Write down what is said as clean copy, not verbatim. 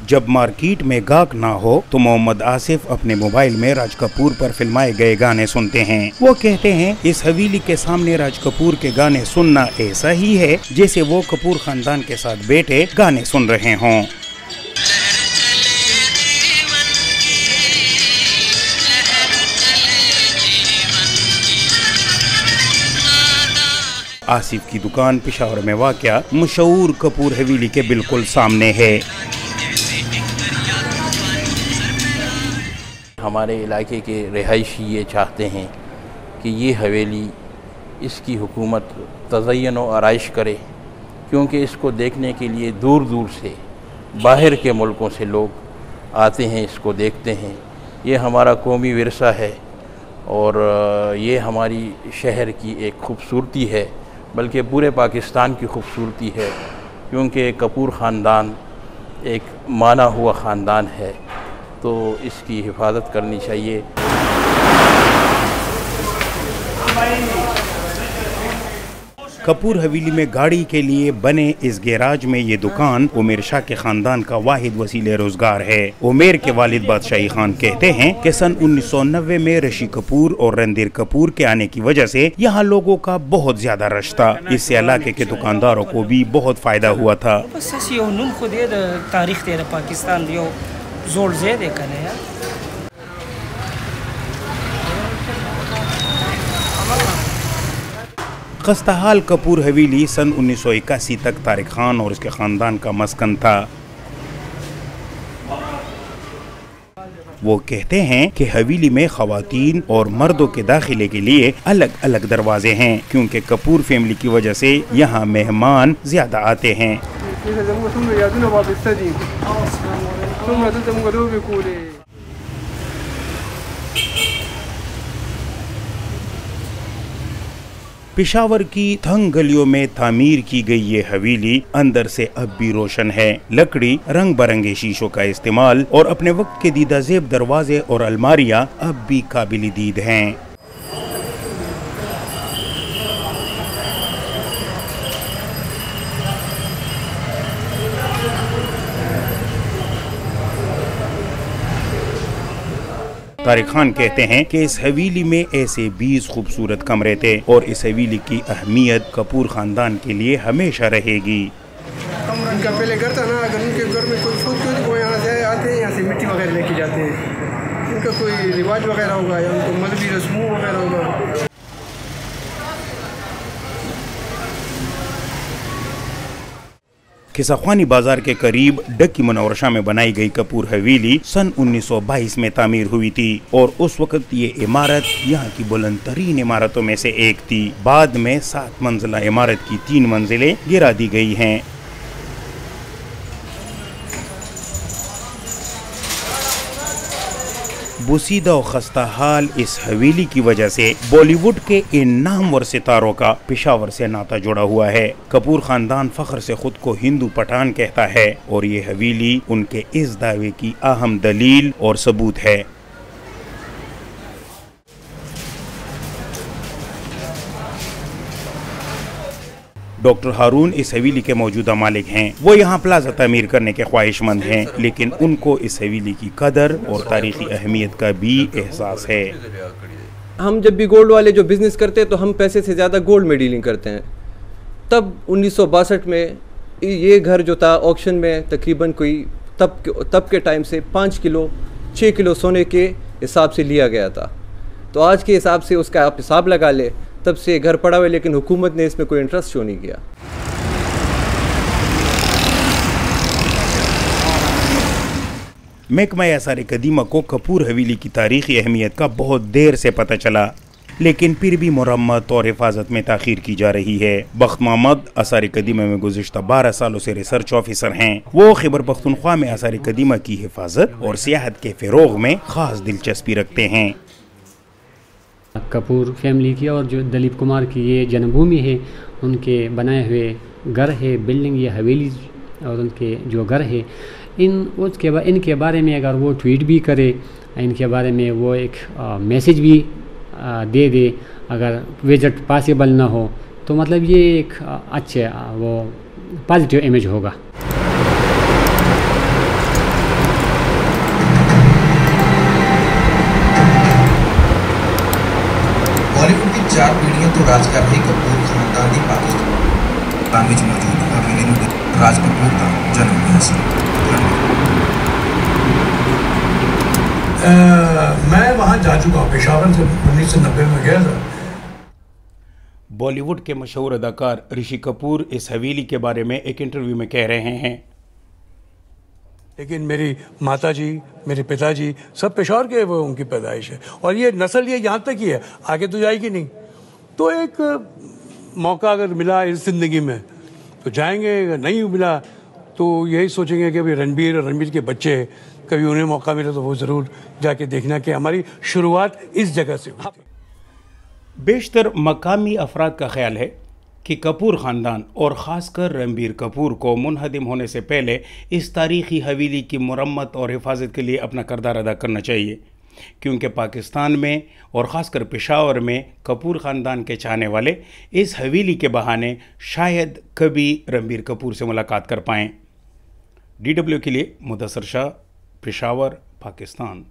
जब मार्केट में गाहक ना हो तो मोहम्मद आसिफ अपने मोबाइल में राज कपूर पर फिल्माए गए गाने सुनते हैं। वो कहते हैं इस हवेली के सामने राज कपूर के गाने सुनना ऐसा ही है जैसे वो कपूर खानदान के साथ बैठे गाने सुन रहे हों। आसिफ की दुकान पेशावर में वाक़या मशहूर कपूर हवेली के बिल्कुल सामने है। हमारे इलाके के रिहायशी ये चाहते हैं कि ये हवेली इसकी हुकूमत तज़य्युन व आराइश करे, क्योंकि इसको देखने के लिए दूर दूर से बाहर के मुल्कों से लोग आते हैं, इसको देखते हैं। ये हमारा कौमी विरसा है और ये हमारी शहर की एक खूबसूरती है, बल्कि पूरे पाकिस्तान की खूबसूरती है, क्योंकि कपूर ख़ानदान एक माना हुआ ख़ानदान है, तो इसकी हिफाजत करनी चाहिए। कपूर हवेली में गाड़ी के लिए बने इस गैराज में ये दुकान उमेर शाह के खानदान का वाहिद वसीले रोजगार है। उमेर के वालिद बादशाही खान कहते हैं कि सन 1990 में ऋषि कपूर और रणधीर कपूर के आने की वजह से यहाँ लोगों का बहुत ज्यादा रश था। इससे इलाके के दुकानदारों को भी बहुत फायदा हुआ था। खस्ताहाल कपूर हवेली सन 1981 तक तारिक खान और उसके खानदान का मस्कन था। वो कहते हैं कि हवेली में खवातीन और मर्दों के दाखिले के लिए अलग अलग दरवाजे हैं, क्योंकि कपूर फैमिली की वजह से यहाँ मेहमान ज्यादा आते हैं। पेशावर की तंग गलियों में तामीर की गई ये हवेली अंदर से अब भी रोशन है। लकड़ी, रंग बिरंगे शीशों का इस्तेमाल और अपने वक्त के दीदा ज़ेब दरवाजे और अलमारियां अब भी काबिल दीद हैं। तारिक खान कहते हैं कि इस हवेली में ऐसे 20 खूबसूरत कमरे थे और इस हवेली की अहमियत कपूर खानदान के लिए हमेशा रहेगी। उनका पहले घर था ना, अगर उनके घर में कोई फौत हो तो वो यहाँ से आते हैं, यहाँ से मिट्टी वगैरह लेके जाते हैं। उनका कोई रिवाज वगैरह होगा या उनको मजहबी रस्मों वगैरह होगा। किसाख्वानी बाजार के करीब डक्की मुनव्वरा में बनाई गई कपूर हवेली सन 1922 में तामीर हुई थी और उस वक्त ये इमारत यहाँ की बुलंद तरीन इमारतों में से एक थी। बाद में 7 मंजिला इमारत की 3 मंजिलें गिरा दी गई हैं। बुसीदा और खस्ताहाल इस हवेली की वजह से बॉलीवुड के इन नामवर सितारों का पेशावर से नाता जुड़ा हुआ है। कपूर खानदान फख्र से खुद को हिंदू पठान कहता है और ये हवेली उनके इस दावे की अहम दलील और सबूत है। डॉक्टर हारून इस हवेली के मौजूदा मालिक हैं। वो यहाँ प्लाजा तामीर करने के ख्वाहिशमंद हैं, लेकिन उनको इस हवेली की कदर और तारीखी अहमियत का भी एहसास है। हम जब भी गोल्ड वाले जो बिज़नेस करते हैं तो हम पैसे से ज़्यादा गोल्ड में डीलिंग करते हैं। तब 1962 में ये घर जो था ऑक्शन में तकरीबन कोई तब के टाइम से 5 किलो 6 किलो सोने के हिसाब से लिया गया था। तो आज के हिसाब से उसका आप हिसाब लगा ले, तब से घर पड़ा हुआ, लेकिन हुकूमत ने इसमें कोई इंटरेस्ट शो नहीं किया। महकमा आसार कदीमा को कपूर हवेली की तारीखी अहमियत का बहुत देर से पता चला, लेकिन फिर भी मरम्मत और हिफाजत में ताखीर की जा रही है। बख्त मोहम्मद आसार कदीमा में गुज़िश्ता 12 सालों से रिसर्च ऑफिसर हैं। वो खैबर पख्तूनख्वा में आसार कदीमा की हिफाजत और सियाहत के फ़रोग़ में ख़ास दिलचस्पी रखते हैं। कपूर फैमिली की और जो दिलीप कुमार की ये जन्मभूमि है, उनके बनाए हुए घर है, बिल्डिंग, ये हवेली और उनके जो घर है, इनके बारे में अगर वो ट्वीट भी करे, इनके बारे में वो एक मैसेज भी दे अगर विजिट पॉसिबल ना हो, तो मतलब ये एक अच्छे वो पॉजिटिव इमेज होगा। बॉलीवुड की 4 पीढ़ियां तो राज कर रही कपूर खानदान ही पाकिस्तान में मौजूद हवेली में राज कपूर का जन्म हुआ सी। मैं वहाँ जा चुका हूँ, पेशावर से 1990 में गया था। बॉलीवुड के मशहूर अदाकार ऋषि कपूर इस हवेली के बारे में एक इंटरव्यू में कह रहे हैं, लेकिन मेरी माता जी, मेरे पिताजी सब पेशावर के, वो उनकी पैदाइश है और ये नस्ल ये यहाँ तक ही है, आगे तो जाएगी नहीं। तो एक मौका अगर मिला इस ज़िंदगी में तो जाएंगे, अगर नहीं मिला तो यही सोचेंगे कि अभी रणबीर और रणबीर के बच्चे, कभी उन्हें मौका मिला तो वो ज़रूर जाके देखना कि हमारी शुरुआत इस जगह से हुई थी। बेशतर मकामी अफराद का ख्याल है कि कपूर ख़ानदान और ख़ासकर रणबीर कपूर को मुनहदिम होने से पहले इस तारीख़ी हवेली की मरम्मत और हिफाजत के लिए अपना किरदार अदा करना चाहिए, क्योंकि पाकिस्तान में और ख़ासकर पेशावर में कपूर ख़ानदान के चाहने वाले इस हवेली के बहाने शायद कभी रणबीर कपूर से मुलाकात कर पाएँ। DW के लिए मुदस्सर शाह, पेशावर, पाकिस्तान।